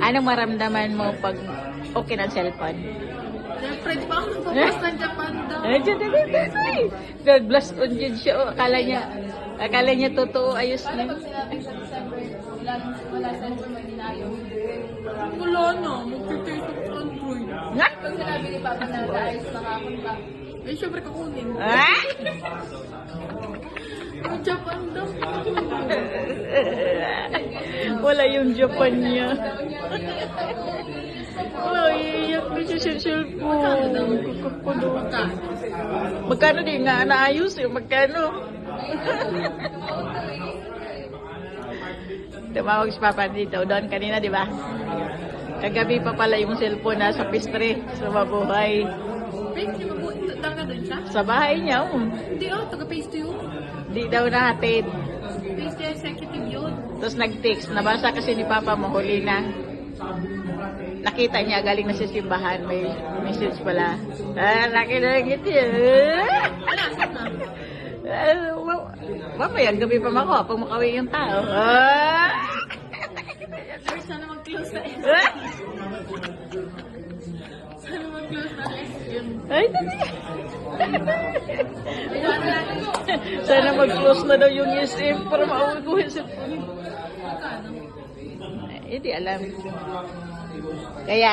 Anong maramdaman mo pag okay ng cellphone? Siyempre, di ba ako nagpo-post ng Japan daw? Ay, dyan, blast on dyan siya. Oh, akala niya totoo, ayos Paano na. pag sinabing sa December, wala cellphone, may dinayo? Wala na, magpipasok sa Android. Nga? Pag sinabi ni Papa na ayos na kapon ba? Eh, syempre kukunin. Ah? Ang Japan daw. Wala yung Japan niya. Oh, iiyak na siya sa cellphone. Magkano di nga naayos yung magkano? Tumawag si Papa dito. Doon kanina, di ba? Kagabi pa pala yung cellphone nasa pistre sa mabuhay. Pink, di ba po, taga doon siya? Sa bahay niya, Hindi taga-paste to yun. Di daw nahatid. Paste executive yun. Tapos nag-text. Nabasa kasi ni Papa mo, huli na. Nakita niya, galing na sa simbahan. May message pala. Laki na lang ito. Wala, sana. Mamaya, gabi pa makuha pag makawi yung tao. Lord, sana mag-close na SM. Sana mag-close na SM. Ay, dali. Iwan natin mo. Sana mag-close na daw yung SM para mauwi ko yung cellphone. Magkano? Hindi alam. Kaya